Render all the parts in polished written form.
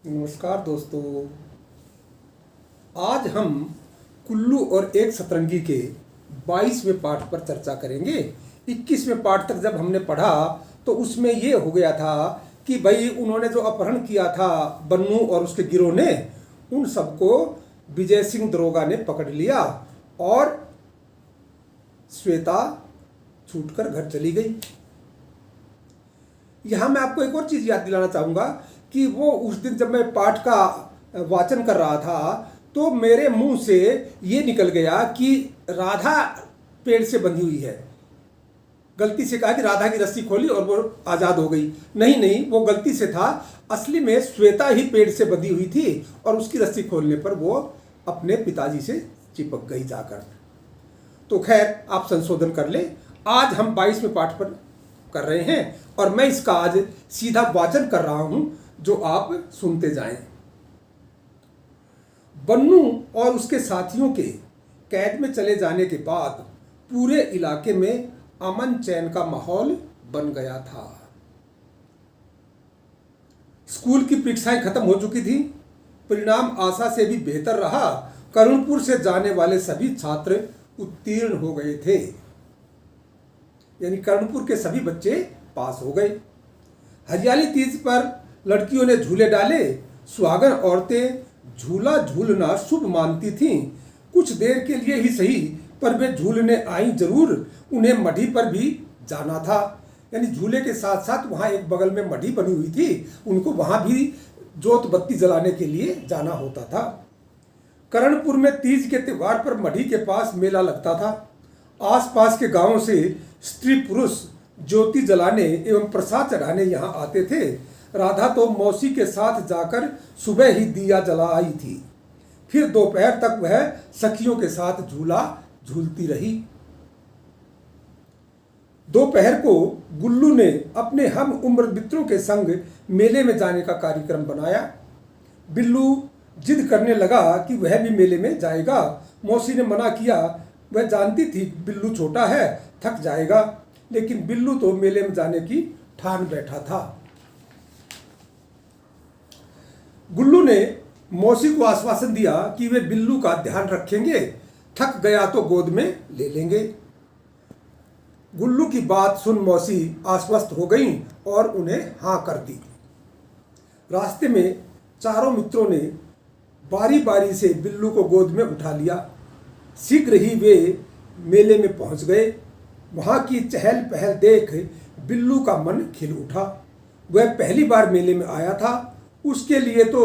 नमस्कार दोस्तों। आज हम कुल्लू और एक सतरंगी के 22वें पाठ पर चर्चा करेंगे। 21वें पाठ तक जब हमने पढ़ा तो उसमें ये हो गया था कि भाई उन्होंने जो अपहरण किया था बन्नू और उसके गिरोह ने, उन सबको विजय सिंह दरोगा ने पकड़ लिया और श्वेता छूटकर घर चली गई। यहाँ मैं आपको एक और चीज़ याद दिलाना चाहूँगा कि वो उस दिन जब मैं पाठ का वाचन कर रहा था तो मेरे मुंह से ये निकल गया कि राधा पेड़ से बंधी हुई है। गलती से कहा कि राधा की रस्सी खोली और वो आज़ाद हो गई। नहीं, वो गलती से था। असली में श्वेता ही पेड़ से बंधी हुई थी और उसकी रस्सी खोलने पर वो अपने पिताजी से चिपक गई जाकर। तो खैर, आप संशोधन कर ले। आज हम 22वें पाठ पर कर रहे हैं और मैं इसका आज सीधा वाचन कर रहा हूं जो आप सुनते जाएं। बन्नू और उसके साथियों के कैद में चले जाने के बाद पूरे इलाके में अमन चैन का माहौल बन गया था। स्कूल की परीक्षाएं खत्म हो चुकी थी। परिणाम आशा से भी बेहतर रहा। करुणपुर से जाने वाले सभी छात्र उत्तीर्ण हो गए थे, यानी कर्णपुर के सभी बच्चे पास हो गए। हरियाली तीज पर लड़कियों ने झूले डाले। सुहागन औरतें झूला झूलना शुभ मानती थीं। कुछ देर के लिए ही सही, पर वे झूलने आई जरूर। उन्हें मढ़ी पर भी जाना था, यानी झूले के साथ साथ वहाँ एक बगल में मढ़ी बनी हुई थी, उनको वहाँ भी जोत बत्ती जलाने के लिए जाना होता था। कर्णपुर में तीज के त्योहार पर मढ़ी के पास मेला लगता था। आसपास के गांवों से स्त्री पुरुष ज्योति जलाने एवं प्रसाद चढ़ाने यहाँ आते थे। राधा तो मौसी के साथ जाकर सुबह ही दिया जला आई थी। फिर दोपहर तक वह सखियों के साथ झूला झूलती रही। दोपहर को गुल्लू ने अपने हम उम्र मित्रों के संग मेले में जाने का कार्यक्रम बनाया। बिल्लू जिद करने लगा कि वह भी मेले में जाएगा। मौसी ने मना किया। वह जानती थी बिल्लू छोटा है, थक जाएगा, लेकिन बिल्लू तो मेले में जाने की ठान बैठा था। गुल्लू ने मौसी को आश्वासन दिया कि वे बिल्लू का ध्यान रखेंगे, थक गया तो गोद में ले लेंगे। गुल्लू की बात सुन मौसी आश्वस्त हो गई और उन्हें हाँ कर दी। रास्ते में चारों मित्रों ने बारी बारी से बिल्लू को गोद में उठा लिया। शीघ्र ही वे मेले में पहुंच गए। वहाँ की चहल पहल देख बिल्लू का मन खिल उठा। वह पहली बार मेले में आया था। उसके लिए तो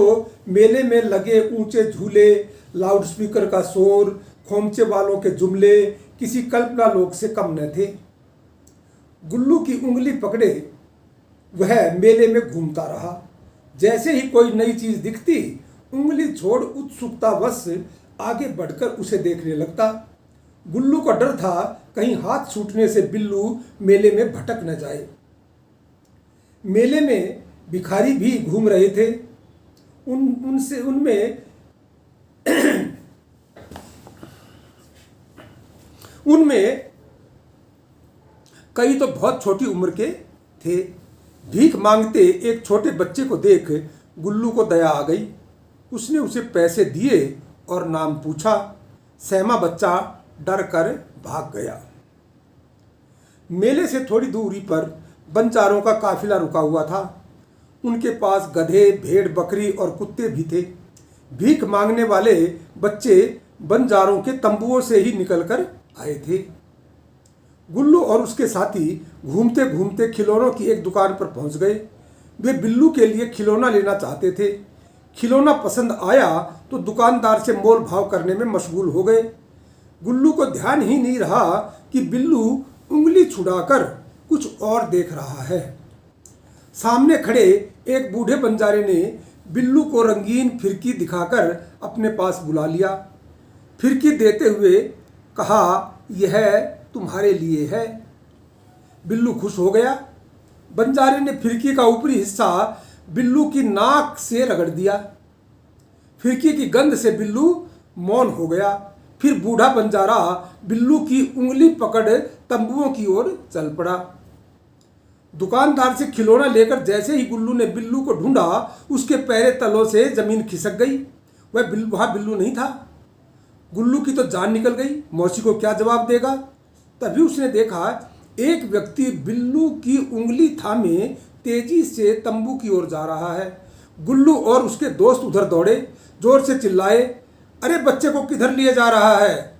मेले में लगे ऊंचे झूले, लाउडस्पीकर का शोर, खोमचे वालों के जुमले किसी कल्पना लोक से कम न थे। गुल्लू की उंगली पकड़े वह मेले में घूमता रहा। जैसे ही कोई नई चीज दिखती, उंगली छोड़ उत्सुकतावश आगे बढ़कर उसे देखने लगता। गुल्लू का डर था कहीं हाथ छूटने से बिल्लू मेले में भटक न जाए। मेले में भिखारी भी घूम रहे थे। उनमें कई तो बहुत छोटी उम्र के थे। भीख मांगते एक छोटे बच्चे को देख गुल्लू को दया आ गई। उसने उसे पैसे दिए और नाम पूछा। सहमा बच्चा डर कर भाग गया। मेले से थोड़ी दूरी पर बंजारों का काफिला रुका हुआ था। उनके पास गधे, भेड़, बकरी और कुत्ते भी थे। भीख मांगने वाले बच्चे बंजारों के तंबुओं से ही निकलकर आए थे। गुल्लू और उसके साथी घूमते घूमते खिलौनों की एक दुकान पर पहुंच गए। वे बिल्लू के लिए खिलौना लेना चाहते थे। खिलौना पसंद आया तो दुकानदार से मोल भाव करने में मशगूल हो गए। गुल्लू को ध्यान ही नहीं रहा कि बिल्लू उंगली छुड़ाकर कुछ और देख रहा है। सामने खड़े एक बूढ़े बंजारे ने बिल्लू को रंगीन फिरकी दिखाकर अपने पास बुला लिया। फिरकी देते हुए कहा, यह तुम्हारे लिए है। बिल्लू खुश हो गया। बंजारे ने फिरकी का ऊपरी हिस्सा बिल्लू की नाक से रगड़ दिया। फिरकी की गंध से बिल्लू मौन हो गया। फिर बूढ़ा बंजारा बिल्लू की उंगली पकड़ तंबुओं की ओर चल पड़ा। दुकानदार से खिलौना लेकर जैसे ही गुल्लू ने बिल्लू को ढूंढा, उसके पैरे तलों से जमीन खिसक गई। वहाँ बिल्लू नहीं था। गुल्लू की तो जान निकल गई। मौसी को क्या जवाब देगा? तभी उसने देखा एक व्यक्ति बिल्लू की उंगली थामे तेजी से तंबू की ओर जा रहा है। गुल्लू और उसके दोस्त उधर दौड़े, जोर से चिल्लाए, अरे बच्चे को किधर लिए जा रहा है?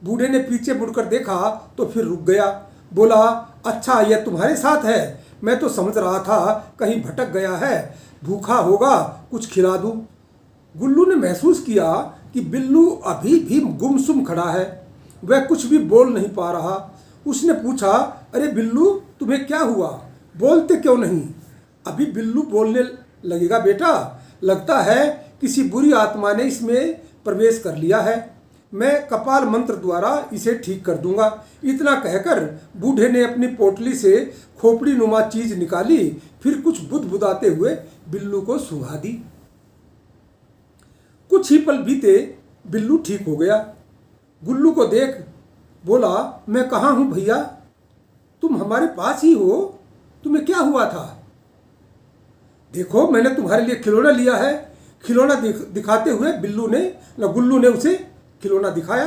बूढ़े ने पीछे मुड़कर देखा तो फिर रुक गया। बोला, अच्छा यह तुम्हारे साथ है? मैं तो समझ रहा था कहीं भटक गया है, भूखा होगा, कुछ खिला दूं। गुल्लू ने महसूस किया कि बिल्लू अभी भी गुमसुम खड़ा है, वह कुछ भी बोल नहीं पा रहा। उसने पूछा, अरे बिल्लू तुम्हें क्या हुआ, बोलते क्यों नहीं? अभी बिल्लू बोलने लगेगा बेटा, लगता है किसी बुरी आत्मा ने इसमें प्रवेश कर लिया है, मैं कपाल मंत्र द्वारा इसे ठीक कर दूंगा। इतना कहकर बूढ़े ने अपनी पोटली से खोपड़ी नुमा चीज निकाली, फिर कुछ बुदबुदाते हुए बिल्लू को सुंघा दी। कुछ ही पल बीते, बिल्लू ठीक हो गया। गुल्लू को देख बोला, मैं कहाँ हूँ भैया? तुम हमारे पास ही हो, तुम्हें क्या हुआ था? देखो मैंने तुम्हारे लिए खिलौना लिया है। खिलौना दिखाते हुए गुल्लू ने उसे खिलौना दिखाया।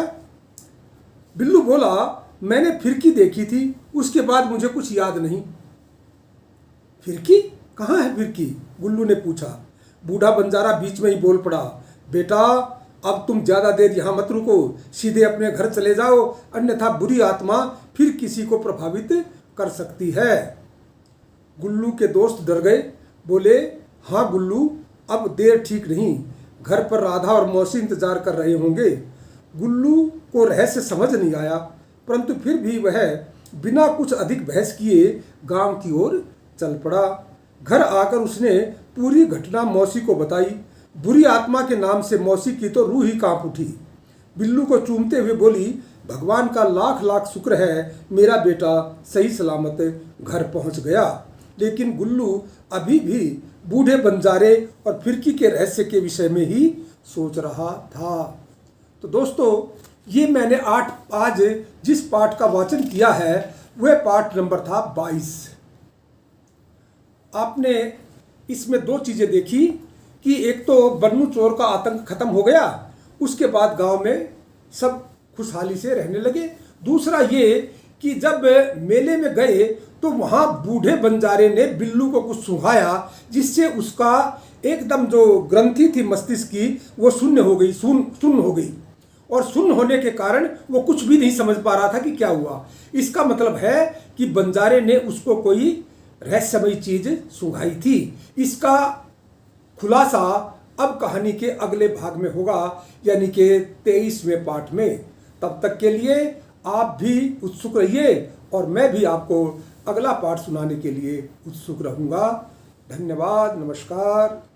बिल्लू बोला, मैंने फिरकी देखी थी, उसके बाद मुझे कुछ याद नहीं। फिरकी? कहाँ है फिरकी? गुल्लू ने पूछा। बूढ़ा बंजारा बीच में ही बोल पड़ा, बेटा अब तुम ज़्यादा देर यहाँ मत रुको, सीधे अपने घर चले जाओ, अन्यथा बुरी आत्मा फिर किसी को प्रभावित कर सकती है। गुल्लू के दोस्त डर गए, बोले, हाँ गुल्लू अब देर ठीक नहीं, घर पर राधा और मौसी इंतजार कर रहे होंगे। गुल्लू को रहस्य समझ नहीं आया, परंतु फिर भी वह बिना कुछ अधिक बहस किए गांव की ओर चल पड़ा। घर आकर उसने पूरी घटना मौसी को बताई। बुरी आत्मा के नाम से मौसी की तो रूह ही कांप उठी। बिल्लू को चूमते हुए बोली, भगवान का लाख लाख शुक्र है मेरा बेटा सही सलामत घर पहुंच गया। लेकिन गुल्लू अभी भी बूढ़े बंजारे और फिरकी के रहस्य के विषय में ही सोच रहा था। तो दोस्तों, ये मैंने आज जिस पाठ का वाचन किया है वह पाठ नंबर था 22। आपने इसमें दो चीज़ें देखी कि एक तो बन्नू चोर का आतंक खत्म हो गया, उसके बाद गांव में सब खुशहाली से रहने लगे। दूसरा ये कि जब मेले में गए तो वहाँ बूढ़े बंजारे ने बिल्लू को कुछ सुंघाया, जिससे उसका एकदम जो ग्रंथि थी मस्तिष्क की वो शून्य हो गई, शून्य हो गई, और शून्य होने के कारण वो कुछ भी नहीं समझ पा रहा था कि क्या हुआ। इसका मतलब है कि बंजारे ने उसको कोई रहस्यमयी चीज सुंघाई थी। इसका खुलासा अब कहानी के अगले भाग में होगा, यानी कि 23वें पाठ में। तब तक के लिए आप भी उत्सुक रहिए और मैं भी आपको अगला पाठ सुनाने के लिए उत्सुक रहूँगा। धन्यवाद, नमस्कार।